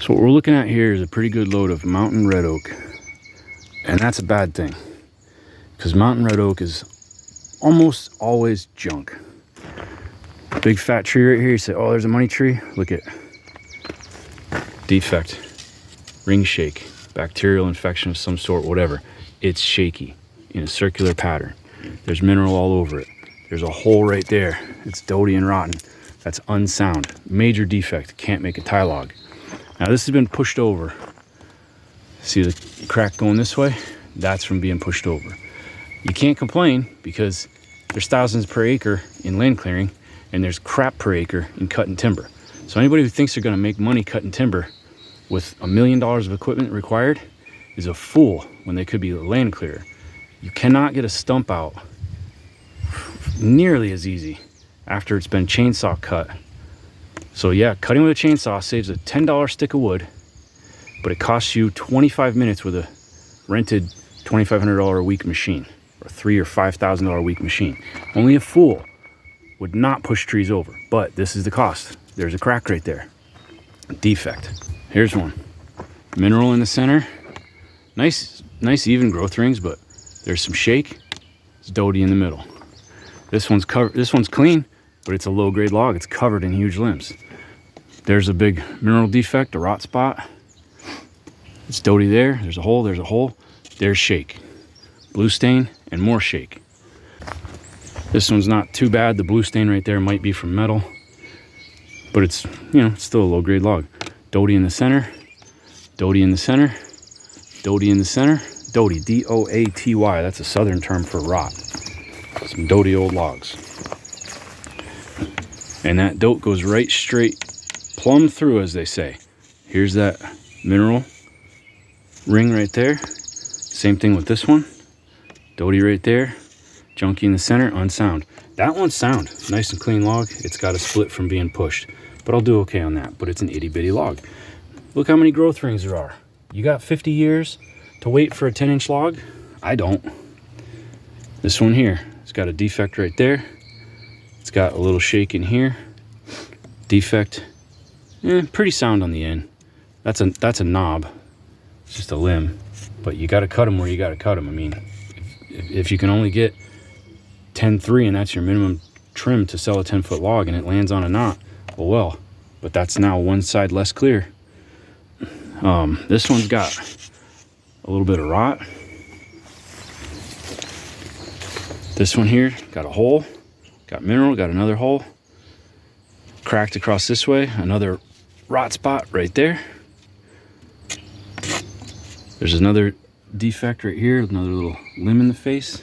So what we're looking at here is a pretty good load of mountain red oak. And that's a bad thing, because mountain red oak is almost always junk. Big fat tree right here, you say, oh, there's a money tree. Look at defect, ring shake, bacterial infection of some sort, whatever. It's shaky in a circular pattern. There's mineral all over it. There's a hole right there. It's doty and rotten. That's unsound. Major defect. Can't make a tie log. Now this has been pushed over. See the crack going this way? That's from being pushed over. You can't complain because there's thousands per acre in land clearing and there's crap per acre in cutting timber. So anybody who thinks they're going to make money cutting timber with $1 million of equipment required is a fool when they could be a land clearer. You cannot get a stump out nearly as easy after it's been chainsaw cut. So yeah, cutting with a chainsaw saves a $10 stick of wood, but it costs you 25 minutes with a rented $2,500 a week machine, or $3,000 or $5,000 a week machine. Only a fool would not push trees over, but this is the cost. There's a crack right there. Defect. Here's one. Mineral in the center. Nice even growth rings, but there's some shake. It's doty in the middle. This one's clean, but it's a low grade log. It's covered in huge limbs. There's a big mineral defect, a rot spot. It's doty there. There's a hole. There's shake. Blue stain and more shake. This one's not too bad. The blue stain right there might be from metal, but it's, it's still a low grade log. Doty in the center. Doty in the center. Doty in the center. Doty, D-O-A-T-Y. That's a southern term for rot. Some doty old logs. And that dote goes right straight, plumb through, as they say. Here's that mineral ring right there. Same thing with this one. Doty right there. Junky in the center, unsound. That one's sound. Nice and clean log. It's got a split from being pushed, but I'll do okay on that. But it's an itty bitty log. Look how many growth rings there are. You got 50 years to wait for a 10-inch log? I don't. This one here, it's got a defect right there. It's got a little shake in here. Defect, pretty sound on the end. That's a knob. It's just a limb, but you got to cut them where you got to cut them. I mean, if you can only get 10-3 and that's your minimum trim to sell a 10-foot log and it lands on a knot, well, but that's now one side less clear. This one's got a little bit of rot. This one here got a hole, got mineral, got another hole. Cracked across this way, another rot spot right there. There's another defect right here, another little limb in the face.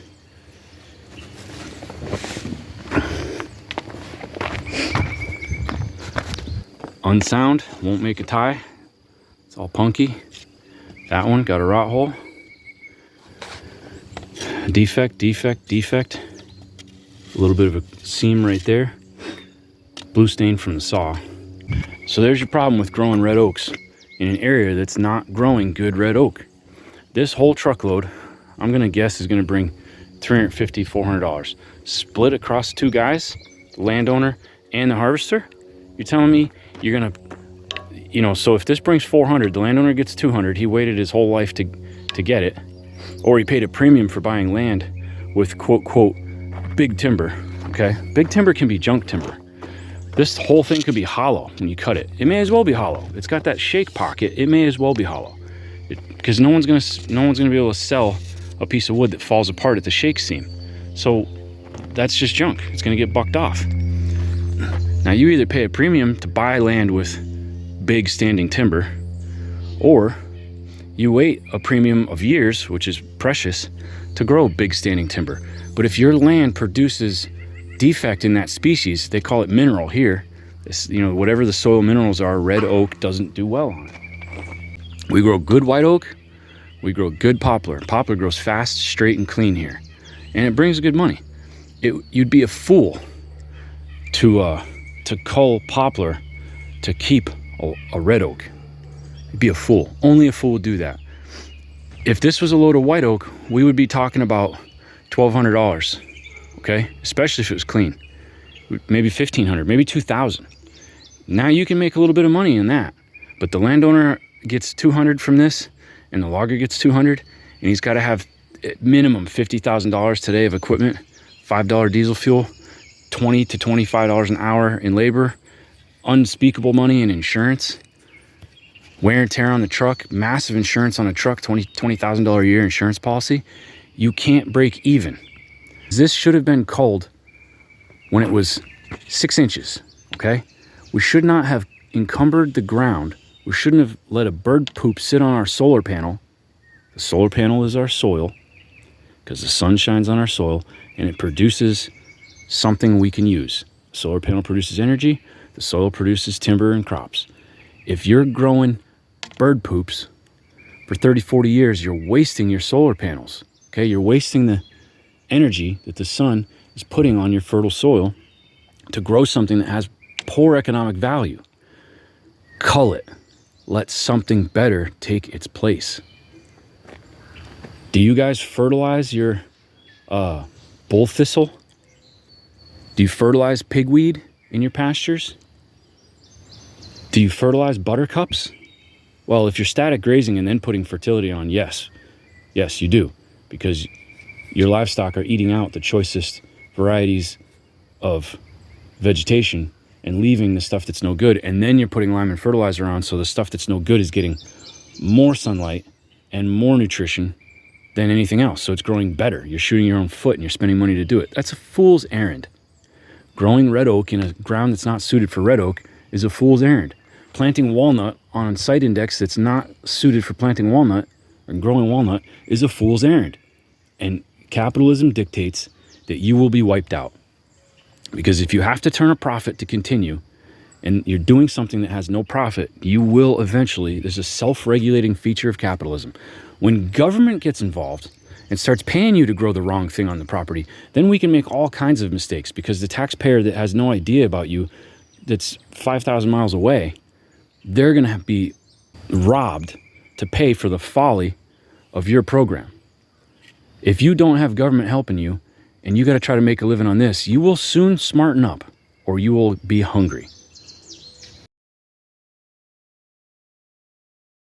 Unsound, won't make a tie. It's all punky. That one got a rot hole. Defect, defect, defect. A little bit of a seam right there. Blue stain from the saw. So there's your problem with growing red oaks in an area that's not growing good red oak. This whole truckload, I'm gonna guess, is gonna bring $350, $400. Split across two guys, the landowner and the harvester. You're telling me you're gonna, so if this brings 400, the landowner gets 200. He waited his whole life to get it, or he paid a premium for buying land with quote big timber. Okay, big timber can be junk timber. This whole thing could be hollow when you cut it. It may as well be hollow. It's got that shake pocket. It may as well be hollow, because no one's gonna be able to sell a piece of wood that falls apart at the shake seam. So that's just junk. It's gonna get bucked off. Now you either pay a premium to buy land with big standing timber, or you wait a premium of years, which is precious, to grow big standing timber. But if your land produces defect in that species, they call it mineral here. This, whatever the soil minerals are, red oak doesn't do well on it. We grow good white oak. We grow good poplar. Poplar grows fast, straight, and clean here, and it brings good money. You'd be a fool to cull poplar to keep a red oak. You'd be a fool. Only a fool would do that. If this was a load of white oak, we would be talking about $1,200. Okay, especially if it was clean. Maybe $1,500, maybe $2,000. Now you can make a little bit of money in that. But the landowner gets 200 from this, and the logger gets 200, and he's got to have at minimum $50,000 today of equipment, $5 diesel fuel, $20 to $25 an hour in labor, unspeakable money in insurance, wear and tear on the truck, massive insurance on a truck, $20,000 a year insurance policy. You can't break even. This should have been culled when it was 6 inches, okay? We should not have encumbered the ground. We shouldn't have let a bird poop sit on our solar panel. The solar panel is our soil, because the sun shines on our soil and it produces something we can use. The solar panel produces energy, the soil produces timber and crops. If you're growing bird poops for 30, 40 years, you're wasting your solar panels, okay? You're wasting the energy that the sun is putting on your fertile soil to grow something that has poor economic value. Cull it. Let something better take its place. Do you guys fertilize your bull thistle? Do you fertilize pigweed in your pastures? Do you fertilize buttercups? Well, if you're static grazing and then putting fertility on, yes. Yes, you do. Because your livestock are eating out the choicest varieties of vegetation and leaving the stuff that's no good. And then you're putting lime and fertilizer on, so the stuff that's no good is getting more sunlight and more nutrition than anything else. So it's growing better. You're shooting your own foot and you're spending money to do it. That's a fool's errand. Growing red oak in a ground that's not suited for red oak is a fool's errand. Planting walnut on a site index that's not suited for planting walnut and growing walnut is a fool's errand. And capitalism dictates that you will be wiped out. Because if you have to turn a profit to continue, and you're doing something that has no profit, you will eventually, there's a self-regulating feature of capitalism. When government gets involved and starts paying you to grow the wrong thing on the property, then we can make all kinds of mistakes, because the taxpayer that has no idea about you, that's 5,000 miles away, they're going to be robbed to pay for the folly of your program. If you don't have government helping you, and you got to try to make a living on this, you will soon smarten up, or you will be hungry.